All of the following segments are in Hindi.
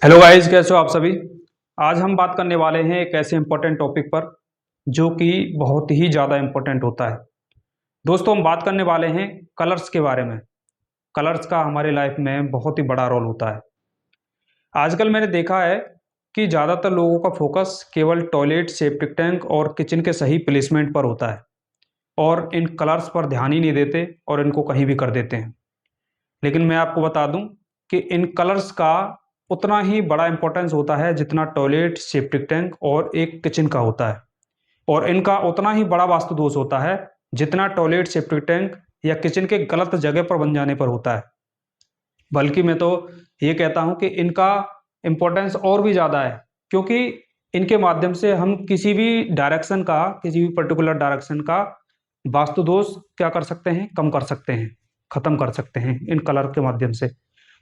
हेलो गाइस, कैसे हो आप सभी। आज हम बात करने वाले हैं एक ऐसे इम्पोर्टेंट टॉपिक पर जो कि बहुत ही ज़्यादा इम्पोर्टेंट होता है। दोस्तों, हम बात करने वाले हैं कलर्स के बारे में। कलर्स का हमारे लाइफ में बहुत ही बड़ा रोल होता है। आजकल मैंने देखा है कि ज़्यादातर लोगों का फोकस केवल टॉयलेट, सेप्टिक टैंक और किचन के सही प्लेसमेंट पर होता है और इन कलर्स पर ध्यान ही नहीं देते और इनको कहीं भी कर देते हैं। लेकिन मैं आपको बता दूं कि इन कलर्स का उतना ही बड़ा इंपॉर्टेंस होता है जितना टॉयलेट, सेप्टिक टैंक और एक किचन का होता है। और इनका उतना ही बड़ा वास्तु दोष होता है जितना टॉयलेट, सेप्टिक टैंक या किचन के गलत जगह पर बन जाने पर होता है। बल्कि मैं तो ये कहता हूं कि इनका इम्पोर्टेंस और भी ज़्यादा है, क्योंकि इनके माध्यम से हम किसी भी डायरेक्शन का, किसी भी पर्टिकुलर डायरेक्शन का वास्तु दोष क्या कर सकते हैं, कम कर सकते हैं, खत्म कर सकते हैं इन कलर के माध्यम से।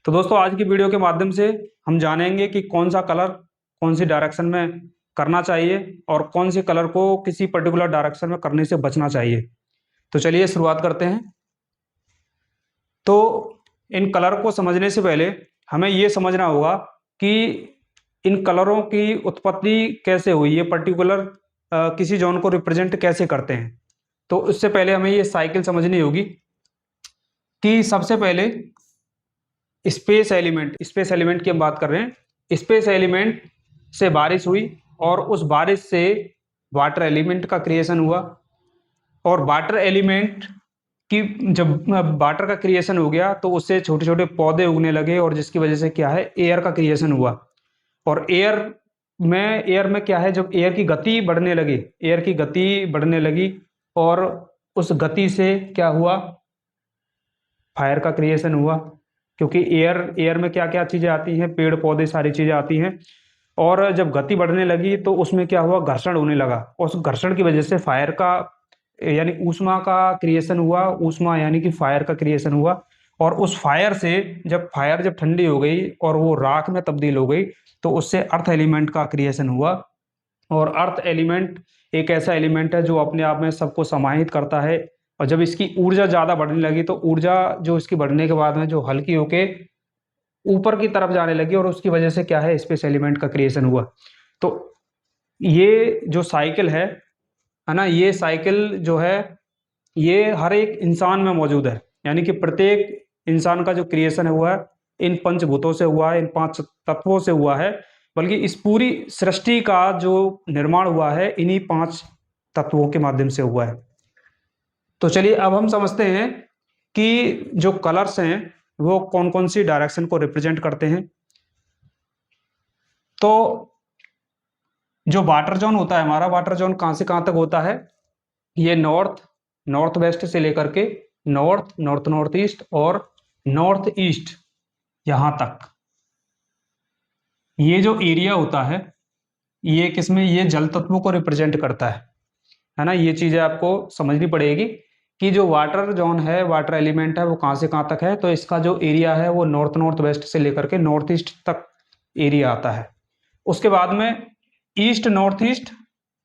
तो दोस्तों, आज की वीडियो के माध्यम से हम जानेंगे कि कौन सा कलर कौन सी डायरेक्शन में करना चाहिए और कौन से कलर को किसी पर्टिकुलर डायरेक्शन में करने से बचना चाहिए। तो चलिए शुरुआत करते हैं। तो इन कलर को समझने से पहले हमें ये समझना होगा कि इन कलरों की उत्पत्ति कैसे हुई, ये पर्टिकुलर किसी जोन को रिप्रेजेंट कैसे करते हैं। तो उससे पहले हमें ये साइकिल समझनी होगी कि सबसे पहले स्पेस एलिमेंट की हम बात कर रहे हैं। स्पेस एलिमेंट से बारिश हुई और उस बारिश से वाटर एलिमेंट का क्रिएशन हुआ। और वाटर एलिमेंट की जब वाटर का क्रिएशन हो गया तो उससे छोटे छोटे पौधे उगने लगे और जिसकी वजह से क्या है, एयर का क्रिएशन हुआ। और एयर में क्या है, जब एयर की गति बढ़ने लगी और उस गति से क्या हुआ, फायर का क्रिएशन हुआ। क्योंकि एयर में क्या क्या चीजें आती हैं, पेड़ पौधे सारी चीजें आती हैं। और जब गति बढ़ने लगी तो उसमें क्या हुआ, घर्षण होने लगा। और उस घर्षण की वजह से फायर का यानी ऊष्मा का क्रिएशन हुआ। ऊष्मा यानी कि फायर का क्रिएशन हुआ। और उस फायर से जब ठंडी हो गई और वो राख में तब्दील हो गई तो उससे अर्थ एलिमेंट का क्रिएशन हुआ। और अर्थ एलिमेंट एक ऐसा एलिमेंट है जो अपने आप में सबको समाहित करता है। और जब इसकी ऊर्जा ज्यादा बढ़ने लगी तो ऊर्जा जो इसकी बढ़ने के बाद में जो हल्की होके ऊपर की तरफ जाने लगी और उसकी वजह से क्या है, स्पेस एलिमेंट का क्रिएशन हुआ। तो ये जो साइकिल है ना, ये साइकिल जो है ये हर एक इंसान में मौजूद है। यानी कि प्रत्येक इंसान का जो क्रिएशन है हुआ है इन पंचभूतों से हुआ है, इन पांच तत्वों से हुआ है। बल्कि इस पूरी सृष्टि का जो निर्माण हुआ है इन्हीं पांच तत्वों के माध्यम से हुआ है। तो चलिए अब हम समझते हैं कि जो कलर्स हैं वो कौन कौन सी डायरेक्शन को रिप्रेजेंट करते हैं। तो जो वाटर जोन होता है हमारा, वाटर जोन कहां से कहां तक होता है, ये नॉर्थ वेस्ट से लेकर के नॉर्थ ईस्ट और नॉर्थ ईस्ट यहां तक ये जो एरिया होता है ये किसमें, ये जल तत्वों को रिप्रेजेंट करता है ना। ये चीजें आपको समझनी पड़ेगी कि जो वाटर जोन है, वाटर एलिमेंट है, वो कहां से कहां तक है। तो इसका जो एरिया है वो नॉर्थ वेस्ट से लेकर के नॉर्थ ईस्ट तक एरिया आता है। उसके बाद में ईस्ट नॉर्थ ईस्ट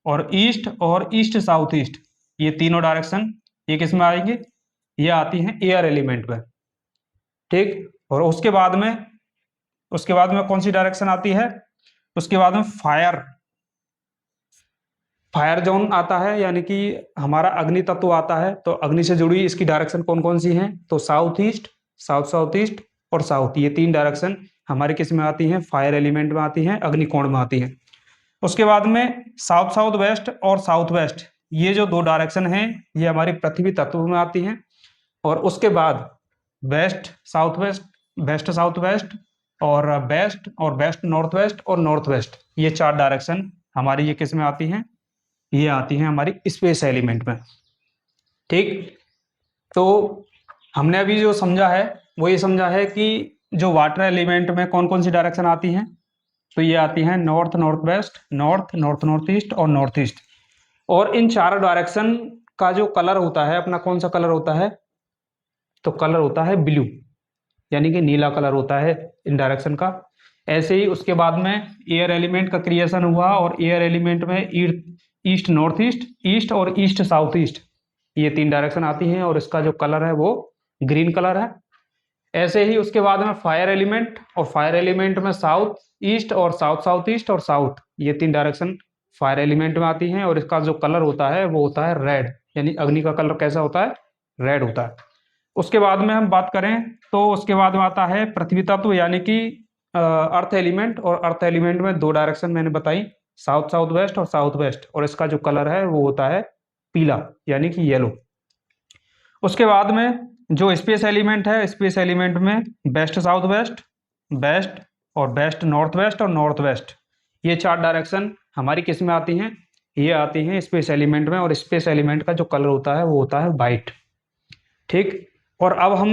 और ईस्ट साउथ ईस्ट, ये तीनों डायरेक्शन ये किस में आएंगे, ये आती हैं एयर एलिमेंट में। ठीक। और उसके बाद में कौन सी डायरेक्शन आती है, उसके बाद में फायर जोन आता है, यानी कि हमारा अग्नि तत्व आता है। तो अग्नि से जुड़ी इसकी डायरेक्शन कौन कौन सी हैं, तो साउथ ईस्ट, साउथ ईस्ट और साउथ, ये तीन डायरेक्शन हमारे किस में आती हैं, फायर एलिमेंट में आती हैं, अग्निकोण में आती हैं। उसके बाद में साउथ वेस्ट और साउथ वेस्ट, ये जो दो डायरेक्शन हैं ये हमारी पृथ्वी तत्व में आती हैं। और उसके बाद वेस्ट साउथ वेस्ट और वेस्ट नॉर्थ वेस्ट, ये चार डायरेक्शन हमारी ये किस में आती हैं, ये आती हैं हमारी स्पेस एलिमेंट में। ठीक। तो हमने अभी जो समझा है वो ये समझा है कि जो वाटर एलिमेंट में कौन कौन सी डायरेक्शन आती हैं, तो ये आती हैं नॉर्थ वेस्ट, नॉर्थ ईस्ट और नॉर्थ ईस्ट। और इन चारों डायरेक्शन का जो कलर होता है अपना, कौन सा कलर होता है, तो कलर होता है ब्लू, यानी कि नीला कलर होता है इन डायरेक्शन का। ऐसे ही उसके बाद में एयर एलिमेंट का क्रिएशन हुआ और एयर एलिमेंट में ईस्ट नॉर्थ ईस्ट और ईस्ट साउथ ईस्ट, ये तीन डायरेक्शन आती हैं और इसका जो कलर है वो ग्रीन कलर है। ऐसे ही उसके बाद में फायर एलिमेंट, और फायर एलिमेंट में साउथ ईस्ट और साउथ साउथ ईस्ट और साउथ, ये 3 डायरेक्शन फायर एलिमेंट में आती हैं। और इसका जो कलर होता है वो होता है रेड, यानी अग्नि का कलर कैसा होता है, रेड होता है। उसके बाद में हम बात करें तो उसके बाद में आता है पृथ्वी तत्व, यानी कि अर्थ एलिमेंट। और अर्थ एलिमेंट में 2 डायरेक्शन मैंने बताई, साउथ साउथ वेस्ट और साउथ वेस्ट, और इसका जो कलर है वो होता है पीला, यानी कि येलो। उसके बाद में जो स्पेस एलिमेंट है, स्पेस एलिमेंट में वेस्ट साउथ वेस्ट, वेस्ट और वेस्ट नॉर्थ वेस्ट और नॉर्थ वेस्ट, ये 4 डायरेक्शन हमारी किस में आती हैं, ये आती हैं स्पेस एलिमेंट में। और स्पेस एलिमेंट का जो कलर होता है वो होता है वाइट। ठीक। और अब हम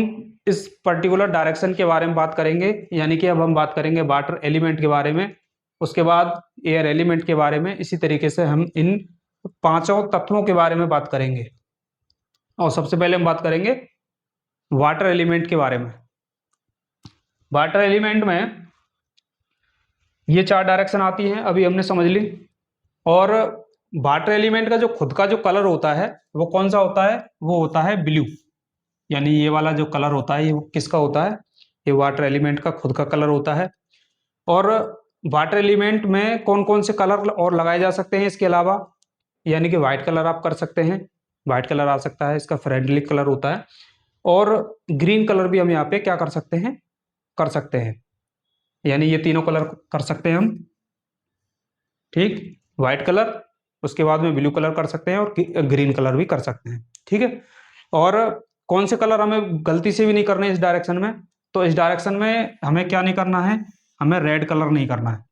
इस पर्टिकुलर डायरेक्शन के बारे में बात करेंगे, यानी कि अब हम बात करेंगे वाटर एलिमेंट के बारे में, उसके बाद एयर एलिमेंट के बारे में। इसी तरीके से हम इन 5 तत्वों के बारे में बात करेंगे। और सबसे पहले हम बात करेंगे वाटर एलिमेंट के बारे में। वाटर एलिमेंट में ये 4 डायरेक्शन आती हैं, अभी हमने समझ ली। और वाटर एलिमेंट का जो खुद का जो कलर होता है वो कौन सा होता है, वो होता है ब्लू। यानी ये वाला जो कलर होता है ये किसका होता है, ये वाटर एलिमेंट का खुद का कलर होता है। और वाटर एलिमेंट में कौन कौन से कलर और लगाए जा सकते हैं इसके अलावा, यानी कि वाइट कलर आप कर सकते हैं, वाइट कलर आ सकता है, इसका फ्रेंडली कलर होता है। और ग्रीन कलर भी हम यहाँ पे क्या कर सकते हैं, कर सकते हैं, यानी ये तीनों कलर कर सकते हैं हम। ठीक, वाइट कलर, उसके बाद में ब्लू कलर कर सकते हैं और ग्रीन कलर भी कर सकते हैं। ठीक है। और कौन से कलर हमें गलती से भी नहीं करने इस डायरेक्शन में, तो इस डायरेक्शन में हमें क्या नहीं करना है, हमें रेड कलर नहीं करना है।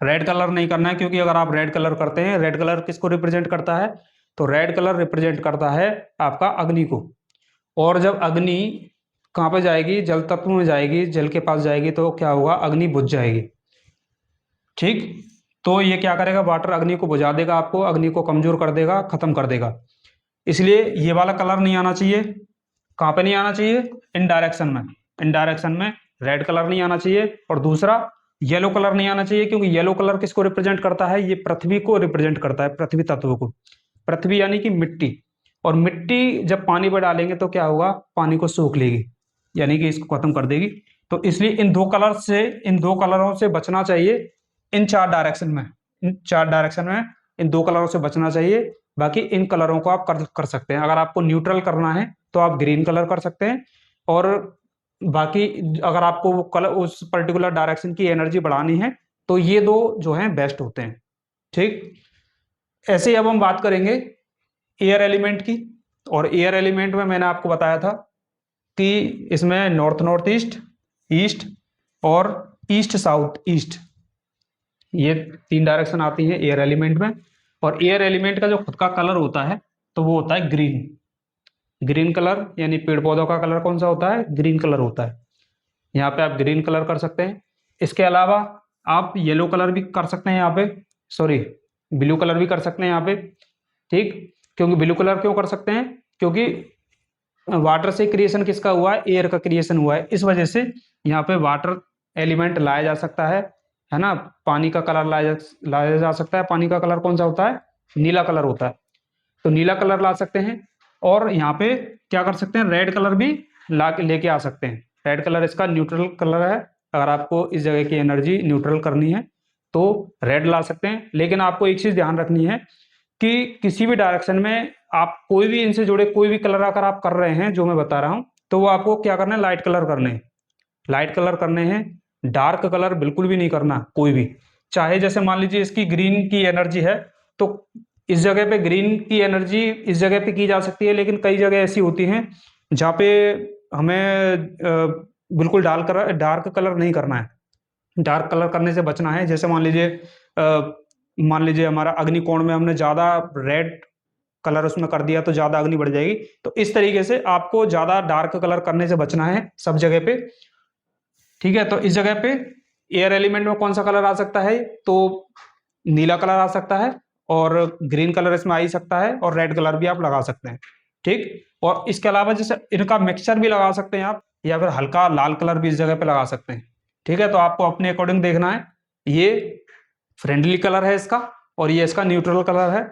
रेड कलर नहीं करना है क्योंकि अगर आप रेड कलर करते हैं, रेड कलर किसको रिप्रेजेंट करता है, तो रेड कलर रिप्रेजेंट करता है आपका अग्नि को। और जब अग्नि कहाँ पे जाएगी, जल तत्व में जाएगी, जल के पास जाएगी, तो क्या होगा, अग्नि बुझ जाएगी। ठीक। तो ये क्या करेगा, वाटर अग्नि को बुझा देगा, आपको अग्नि को कमजोर कर देगा, खत्म कर देगा। इसलिए ये वाला कलर नहीं आना चाहिए। कहाँ पे नहीं आना चाहिए, इन डायरेक्शन में। इन डायरेक्शन में रेड कलर नहीं आना चाहिए। और दूसरा येलो कलर नहीं आना चाहिए, क्योंकि येलो कलर किसको रिप्रेजेंट करता है, ये पृथ्वी को रिप्रेजेंट करता है, पृथ्वी तत्व को। पृथ्वी यानी कि मिट्टी। और मिट्टी जब पानी पर डालेंगे तो क्या होगा, पानी को सूख लेगी, यानी कि इसको खत्म कर देगी। तो इसलिए इन दो कलरों से बचना चाहिए। इन 4 डायरेक्शन में, इन 4 डायरेक्शन में इन 2 कलरों से बचना चाहिए। बाकी इन कलरों को आप कर सकते हैं। अगर आपको न्यूट्रल करना है तो आप ग्रीन कलर कर सकते हैं। और बाकी अगर आपको वो कलर, उस पर्टिकुलर डायरेक्शन की एनर्जी बढ़ानी है, तो ये 2 जो हैं बेस्ट होते हैं। ठीक। ऐसे ही अब हम बात करेंगे एयर एलिमेंट की। और एयर एलिमेंट में मैंने आपको बताया था कि इसमें नॉर्थ नॉर्थ ईस्ट, ईस्ट और ईस्ट साउथ ईस्ट, ये 3 डायरेक्शन आती हैं एयर एलिमेंट में। और एयर एलिमेंट का जो खुद का कलर होता है तो वो होता है ग्रीन। ग्रीन कलर, यानी पेड़ पौधों का कलर कौन सा होता है, ग्रीन कलर होता है। यहाँ पे आप ग्रीन कलर कर सकते हैं। इसके अलावा आप येलो कलर भी कर सकते हैं यहाँ पे, सॉरी ब्लू कलर भी कर सकते हैं यहाँ पे। ठीक। क्योंकि ब्लू कलर क्यों कर सकते हैं, क्योंकि वाटर से क्रिएशन किसका हुआ है, एयर का क्रिएशन हुआ है, इस वजह से यहाँ पे वाटर एलिमेंट लाया जा सकता है ना। पानी का कलर लाया जा सकता है। पानी का कलर कौन सा होता है, नीला कलर होता है, तो नीला कलर ला सकते हैं। और यहाँ पे क्या कर सकते हैं, रेड कलर भी लेके आ सकते हैं। रेड कलर इसका न्यूट्रल कलर है। अगर आपको इस जगह की एनर्जी न्यूट्रल करनी है तो रेड ला सकते हैं। लेकिन आपको एक चीज ध्यान रखनी है कि किसी भी डायरेक्शन में आप कोई भी इनसे जुड़े कोई भी कलर अगर आप कर रहे हैं जो मैं बता रहा हूं, तो वो आपको क्या करना है, लाइट कलर करने हैं। लाइट कलर करने हैं, डार्क कलर बिल्कुल भी नहीं करना कोई भी। चाहे जैसे मान लीजिए इसकी ग्रीन की एनर्जी है, तो इस जगह पे ग्रीन की एनर्जी इस जगह पे की जा सकती है। लेकिन कई जगह ऐसी होती हैं जहाँ पे हमें बिल्कुल डार्क कलर नहीं करना है, डार्क कलर करने से बचना है। जैसे मान लीजिए हमारा अग्निकोण में हमने ज्यादा रेड कलर उसमें कर दिया तो ज्यादा अग्नि बढ़ जाएगी। तो इस तरीके से आपको ज्यादा डार्क कलर करने से बचना है सब जगह पे। ठीक है। तो इस जगह पे एयर एलिमेंट में कौन सा कलर आ सकता है, तो नीला कलर आ सकता है, और ग्रीन कलर इसमें आ ही सकता है, और रेड कलर भी आप लगा सकते हैं। ठीक। और इसके अलावा जैसे इनका मिक्सचर भी लगा सकते हैं आप, या फिर हल्का लाल कलर भी इस जगह पे लगा सकते हैं। ठीक है। तो आपको अपने अकॉर्डिंग देखना है। ये फ्रेंडली कलर है इसका, और ये इसका न्यूट्रल कलर है।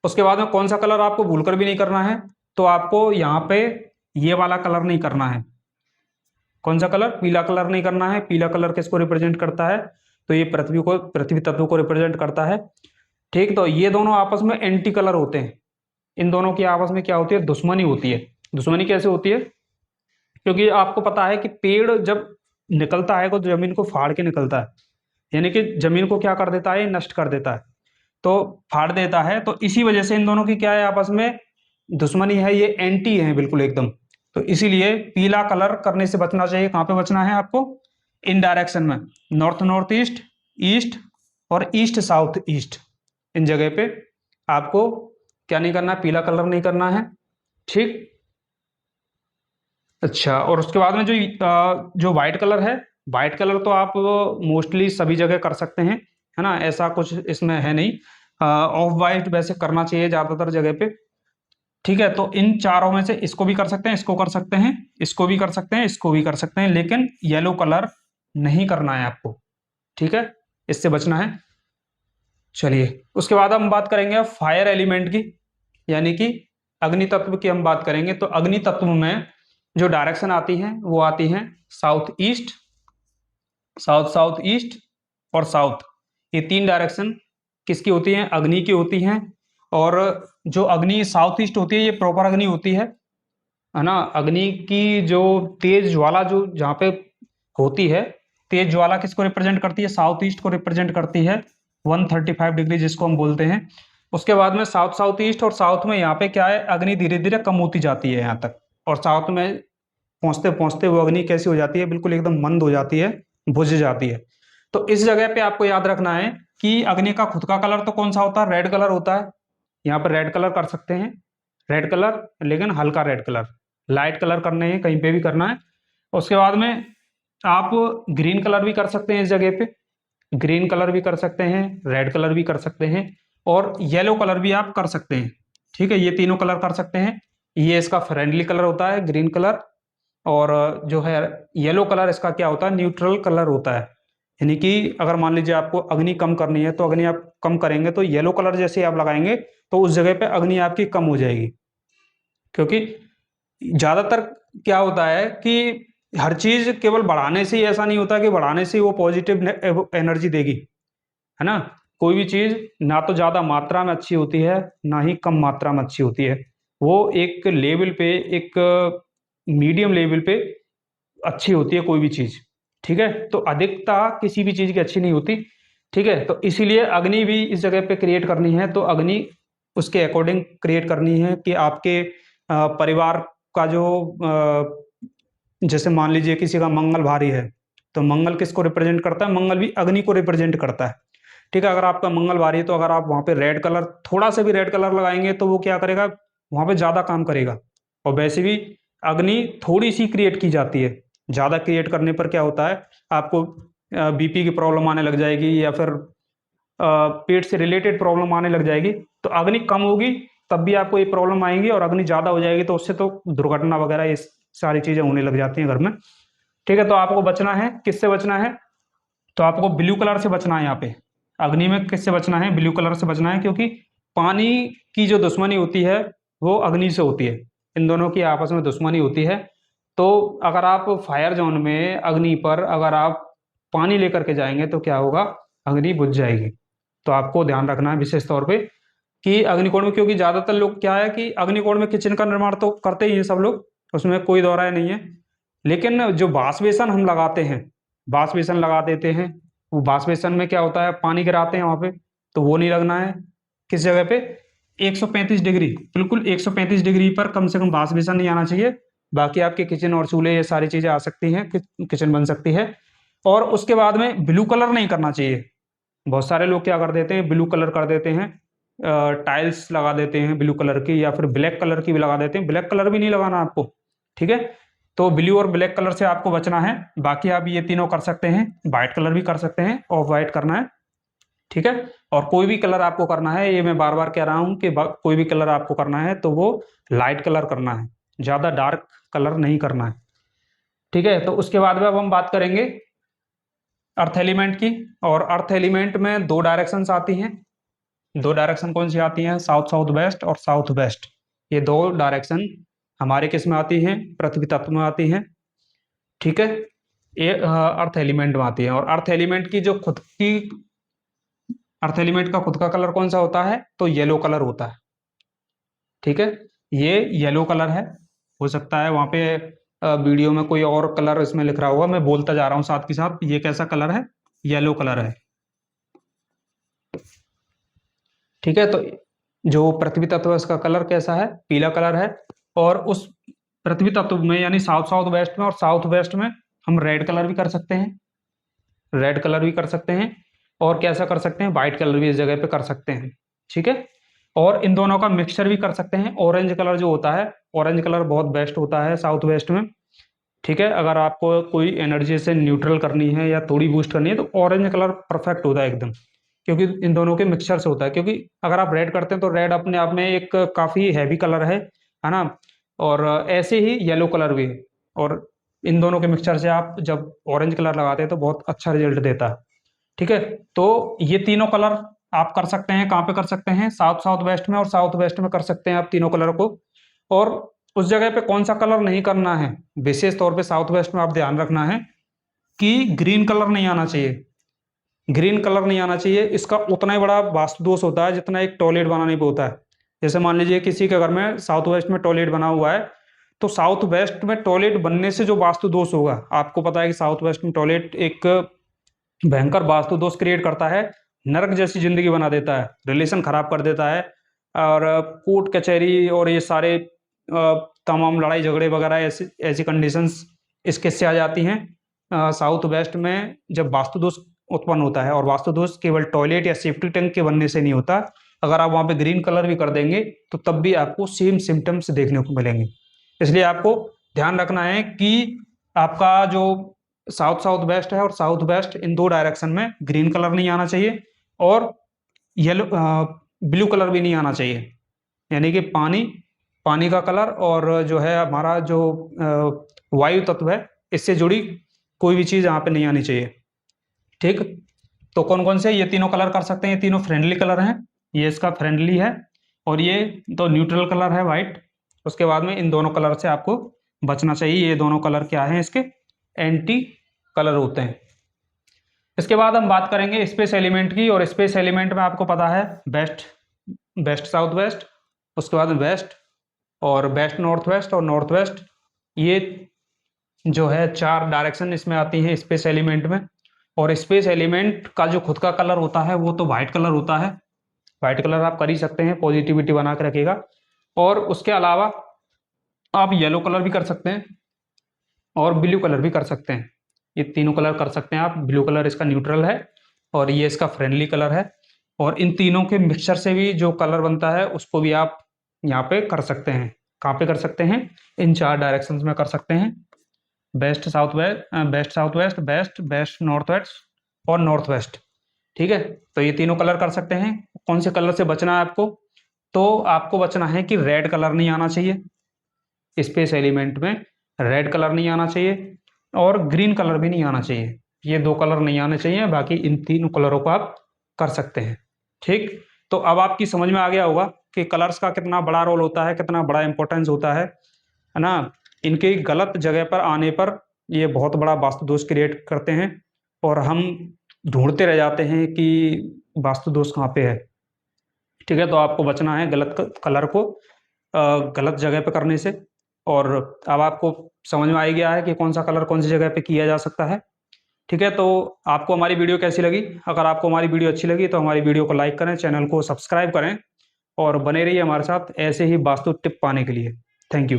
उसके बाद में कौन सा कलर आपको भूलकर भी नहीं करना है, तो आपको यहाँ पे ये वाला कलर नहीं करना है। कौन सा कलर? पीला कलर नहीं करना है। पीला कलर किसको रिप्रेजेंट करता है? तो ये पृथ्वी तत्व को रिप्रेजेंट करता है। ठीक, तो ये दोनों आपस में एंटी कलर होते हैं। इन दोनों की आपस में क्या होती है? दुश्मनी होती है। दुश्मनी कैसे होती है? क्योंकि आपको पता है कि पेड़ जब निकलता है तो जमीन को फाड़ के निकलता है, यानी कि जमीन को क्या कर देता है? नष्ट कर देता है, तो फाड़ देता है। तो इसी वजह से इन दोनों की क्या है? आपस में दुश्मनी है, ये एंटी है बिल्कुल एकदम। तो इसीलिए पीला कलर करने से बचना चाहिए। कहाँ पे बचना है आपको? इन डायरेक्शन में, नॉर्थ नॉर्थ ईस्ट, ईस्ट और ईस्ट साउथ ईस्ट, इन जगह पे आपको क्या नहीं करना है? पीला कलर नहीं करना है। ठीक, अच्छा। और उसके बाद में जो व्हाइट कलर है, व्हाइट कलर तो आप मोस्टली सभी जगह कर सकते हैं, है ना, ऐसा कुछ इसमें है नहीं। ऑफ वाइट वैसे करना चाहिए ज्यादातर जगह पे। ठीक है, तो इन चारों में से इसको भी कर सकते हैं, इसको कर सकते हैं, इसको भी कर सकते हैं, इसको भी कर सकते हैं, लेकिन येलो कलर नहीं करना है आपको। ठीक है, इससे बचना है। चलिए, उसके बाद हम बात करेंगे फायर एलिमेंट की, यानी कि अग्नि तत्व की हम बात करेंगे। तो अग्नि तत्व में जो डायरेक्शन आती है वो आती है south east, south south east और साउथ। ये तीन डायरेक्शन किसकी होती हैं? अग्नि की होती हैं। और जो अग्नि साउथ ईस्ट होती है ये प्रॉपर अग्नि होती है ना। अग्नि की जो तेज ज्वाला जो जहाँ पे होती है, तेज ज्वाला किसको रिप्रेजेंट करती है? साउथ ईस्ट को रिप्रेजेंट करती है, 135 डिग्री जिसको हम बोलते हैं। उसके बाद में साउथ साउथ ईस्ट और साउथ में यहाँ पे क्या है? अग्नि धीरे धीरे कम होती जाती है यहाँ तक, और साउथ में पहुंचते पहुंचते वो अग्नि कैसी हो जाती है? बिल्कुल एकदम मंद हो जाती है, बुझ जाती है। तो इस जगह पे आपको याद रखना है कि अग्नि का खुद का कलर तो कौन सा होता है? रेड कलर होता है। यहाँ पर रेड कलर कर सकते हैं, रेड कलर, लेकिन हल्का रेड कलर, लाइट कलर करने हैं, कहीं पे भी करना है। उसके बाद में आप ग्रीन कलर भी कर सकते हैं इस जगह पे, ग्रीन कलर भी कर सकते हैं, रेड कलर भी कर सकते हैं, और येलो कलर भी आप कर सकते हैं। ठीक है, ये तीनों कलर कर सकते हैं। ये इसका फ्रेंडली कलर होता है ग्रीन कलर, और जो है येलो कलर इसका क्या होता है? न्यूट्रल कलर होता है। यानी कि अगर मान लीजिए आपको अग्नि कम करनी है, तो अग्नि आप कम करेंगे तो येलो कलर जैसे आप लगाएंगे तो उस जगह पे अग्नि आपकी कम हो जाएगी। क्योंकि ज्यादातर क्या होता है कि हर चीज केवल बढ़ाने से ही ऐसा नहीं होता कि बढ़ाने से ही वो पॉजिटिव एनर्जी देगी, है ना। कोई भी चीज ना तो ज्यादा मात्रा में अच्छी होती है, ना ही कम मात्रा में अच्छी होती है। वो एक लेवल पे, एक मीडियम लेवल पे अच्छी होती है कोई भी चीज। ठीक है, तो अधिकता किसी भी चीज की अच्छी नहीं होती। ठीक है, तो इसीलिए अग्नि भी इस जगह पे क्रिएट करनी है, तो अग्नि उसके अकॉर्डिंग क्रिएट करनी है कि आपके परिवार का जो जैसे मान लीजिए किसी का मंगल भारी है, तो मंगल किसको रिप्रेजेंट करता है? मंगल भी अग्नि को रिप्रेजेंट करता है। ठीक है, अगर आपका मंगल भारी है तो अगर आप वहां पे रेड कलर, थोड़ा सा भी रेड कलर लगाएंगे तो वो क्या करेगा? वहां पे ज्यादा काम करेगा। और वैसे भी अग्नि थोड़ी सी क्रिएट की जाती है, ज्यादा क्रिएट करने पर क्या होता है? आपको बीपी की प्रॉब्लम आने लग जाएगी, या फिर पेट से रिलेटेड प्रॉब्लम आने लग जाएगी। तो अग्नि कम होगी तब भी आपको ये प्रॉब्लम आएंगी, और अग्नि ज्यादा हो जाएगी तो उससे तो दुर्घटना वगैरह ये सारी चीजें होने लग जाती हैं घर में। ठीक है, तो आपको बचना है, किससे बचना है? तो आपको ब्लू कलर से बचना है। यहाँ पे अग्नि में किससे बचना है? ब्लू कलर से बचना है, क्योंकि पानी की जो दुश्मनी होती है वो अग्नि से होती है। इन दोनों की आपस में दुश्मनी होती है। तो अगर आप फायर जोन में अग्नि पर अगर आप पानी लेकर के जाएंगे तो क्या होगा? अग्नि बुझ जाएगी। तो आपको ध्यान रखना है विशेष तौर पे कि अग्निकोण में, क्योंकि ज्यादातर लोग क्या है कि अग्निकोण में किचन का निर्माण तो करते ही हैं सब लोग, उसमें कोई दो राय नहीं है। लेकिन जो बाष्प बेसन हम लगाते हैं, बाष्प बेसन लगा देते हैं, वो बाष्प बेसन में क्या होता है? पानी गिराते हैं वहां पे, तो वो नहीं लगना है। किस जगह पे? 135 डिग्री, बिल्कुल 135 डिग्री पर कम से कम बाष्प बेसन नहीं आना चाहिए। बाकी आपके किचन और चूल्हे ये सारी चीजें आ सकती हैं, किचन बन सकती है। और उसके बाद में ब्लू कलर नहीं करना चाहिए। बहुत सारे लोग क्या कर देते हैं? ब्लू कलर कर देते हैं, टाइल्स लगा देते हैं ब्लू कलर की, या फिर ब्लैक कलर की भी लगा देते हैं। ब्लैक कलर भी नहीं लगाना आपको। ठीक है, तो ब्लू और ब्लैक कलर से आपको बचना है। बाकी आप ये तीनों कर सकते हैं, व्हाइट कलर भी कर सकते हैं, ऑफ व्हाइट करना है। ठीक है, और कोई भी कलर आपको करना है, ये मैं बार बार कह रहा हूं कि कोई भी कलर आपको करना है तो वो लाइट कलर करना है, ज्यादा डार्क कलर नहीं करना है। ठीक है, तो उसके बाद में अब हम बात करेंगे अर्थ एलिमेंट की। और अर्थ एलिमेंट में दो डायरेक्शंस आती हैं। दो डायरेक्शन कौन सी आती हैं? साउथ साउथ वेस्ट और साउथ वेस्ट। ये दो डायरेक्शन हमारे किस में आती हैं? पृथ्वी तत्व में आती हैं। ठीक है, ये अर्थ एलिमेंट में आती है। और अर्थ एलिमेंट की जो खुद की अर्थ एलिमेंट का खुद का कलर कौन सा होता है, तो येलो कलर होता है। ठीक है, ये येलो कलर है। हो सकता है वहां पे वीडियो में कोई और कलर इसमें लिख रहा होगा, मैं बोलता जा रहा हूँ साथ के साथ, ये कैसा कलर है, येलो कलर है। ठीक है, तो जो पृथ्वी तत्व है उसका कलर कैसा है, पीला कलर है। और उस पृथ्वी तत्व में यानी साउथ साउथ वेस्ट में और साउथ वेस्ट में हम रेड कलर भी कर सकते हैं, रेड कलर भी कर सकते हैं। और कैसा कर सकते हैं, व्हाइट कलर भी इस जगह पे कर सकते हैं। ठीक है, और इन दोनों का मिक्सचर भी कर सकते हैं। ऑरेंज कलर जो होता है, ऑरेंज कलर बहुत बेस्ट होता है साउथ वेस्ट में। ठीक है, अगर आपको कोई एनर्जी से न्यूट्रल करनी है या थोड़ी बूस्ट करनी है तो ऑरेंज कलर परफेक्ट होता है एकदम, क्योंकि इन दोनों के मिक्सचर से होता है। क्योंकि अगर आप रेड करते हैं तो रेड अपने आप में एक काफ़ी हैवी कलर है ना। और ऐसे ही येलो कलर भी है। और इन दोनों के मिक्सचर से आप जब ऑरेंज कलर लगाते हैं तो बहुत अच्छा रिजल्ट देता है। ठीक है, तो ये तीनों कलर आप कर सकते हैं। कहाँ पे कर सकते हैं, साउथ साउथ वेस्ट में और साउथ वेस्ट में कर सकते हैं आप तीनों कलर को। और उस जगह पे कौन सा कलर नहीं करना है, विशेष तौर पे साउथ वेस्ट में आप ध्यान रखना है कि ग्रीन कलर नहीं आना चाहिए। ग्रीन कलर नहीं आना चाहिए, इसका उतना ही बड़ा वास्तु दोष होता है जितना एक टॉयलेट बनाने पे होता है। जैसे मान लीजिए किसी के घर में साउथ वेस्ट में टॉयलेट बना हुआ है, तो साउथ वेस्ट में टॉयलेट बनने से जो वास्तु दोष होगा, आपको पता है कि साउथ वेस्ट में टॉयलेट एक भयंकर वास्तु दोष क्रिएट करता है, नरक जैसी जिंदगी बना देता है, रिलेशन खराब कर देता है। और कोर्ट कचहरी और ये सारे तमाम लड़ाई झगड़े वगैरह ऐसी ऐसी कंडीशंस इसके से आ जाती हैं साउथ वेस्ट में जब वास्तु दोष उत्पन्न होता है। और वास्तु दोष केवल टॉयलेट या सेफ्टी टैंक के बनने से नहीं होता। अगर आप वहाँ पे ग्रीन कलर भी कर देंगे तो तब भी आपको सेम सिम्टम्स देखने को मिलेंगे। इसलिए आपको ध्यान रखना है कि आपका जो साउथ साउथ वेस्ट है और साउथ वेस्ट इन दो डायरेक्शन में ग्रीन कलर नहीं आना चाहिए और येलो ब्लू कलर भी नहीं आना चाहिए। यानी कि पानी पानी का कलर और जो है हमारा जो वायु तत्व है इससे जुड़ी कोई भी चीज़ यहाँ पे नहीं आनी चाहिए। ठीक, तो कौन कौन से ये तीनों कलर कर सकते हैं, ये तीनों फ्रेंडली कलर हैं। ये इसका फ्रेंडली है और ये तो न्यूट्रल कलर है वाइट। उसके बाद में इन दोनों कलर से आपको बचना चाहिए। ये दोनों कलर क्या हैं, इसके एंटी कलर होते हैं। इसके बाद हम बात करेंगे स्पेस एलिमेंट की। और स्पेस एलिमेंट में आपको पता है वेस्ट वेस्ट साउथ वेस्ट, उसके बाद वेस्ट और वेस्ट नॉर्थ वेस्ट और नॉर्थ वेस्ट, ये जो है चार डायरेक्शन इसमें आती हैं स्पेस एलिमेंट में। और स्पेस एलिमेंट का जो खुद का कलर होता है वो तो वाइट कलर होता है। वाइट कलर आप कर ही सकते हैं, पॉजिटिविटी बना के रखेगा। और उसके अलावा आप येलो कलर भी कर सकते हैं और ब्लू कलर भी कर सकते हैं। ये तीनों कलर कर सकते हैं आप। ब्लू कलर इसका न्यूट्रल है और ये इसका फ्रेंडली कलर है। और इन तीनों के मिक्सचर से भी जो कलर बनता है उसको भी आप यहाँ पे कर सकते हैं। कहाँ पे कर सकते हैं, इन चार डायरेक्शंस में कर सकते हैं। West south west, west south west, west west north west और नॉर्थ वेस्ट। ठीक है, तो ये तीनों कलर कर सकते हैं। कौन से कलर से बचना है आपको, तो आपको बचना है कि रेड कलर नहीं आना चाहिए स्पेस एलिमेंट में, रेड कलर नहीं आना चाहिए और ग्रीन कलर भी नहीं आना चाहिए। ये दो कलर नहीं आने चाहिए, बाकी इन तीनों कलरों को आप कर सकते हैं। ठीक, तो अब आपकी समझ में आ गया होगा कि कलर्स का कितना बड़ा रोल होता है, कितना बड़ा इंपॉर्टेंस होता है ना। इनके गलत जगह पर आने पर ये बहुत बड़ा वास्तु दोष क्रिएट करते हैं और हम ढूंढते रह जाते हैं कि वास्तु दोष कहाँ पे है। ठीक है, तो आपको बचना है गलत कलर को गलत जगह पे करने से। और अब आपको समझ में आ ही गया है कि कौन सा कलर कौन सी जगह पे किया जा सकता है। ठीक है, तो आपको हमारी वीडियो कैसी लगी, अगर आपको हमारी वीडियो अच्छी लगी तो हमारी वीडियो को लाइक करें, चैनल को सब्सक्राइब करें और बने रहिए हमारे साथ ऐसे ही वास्तु टिप पाने के लिए। Thank you.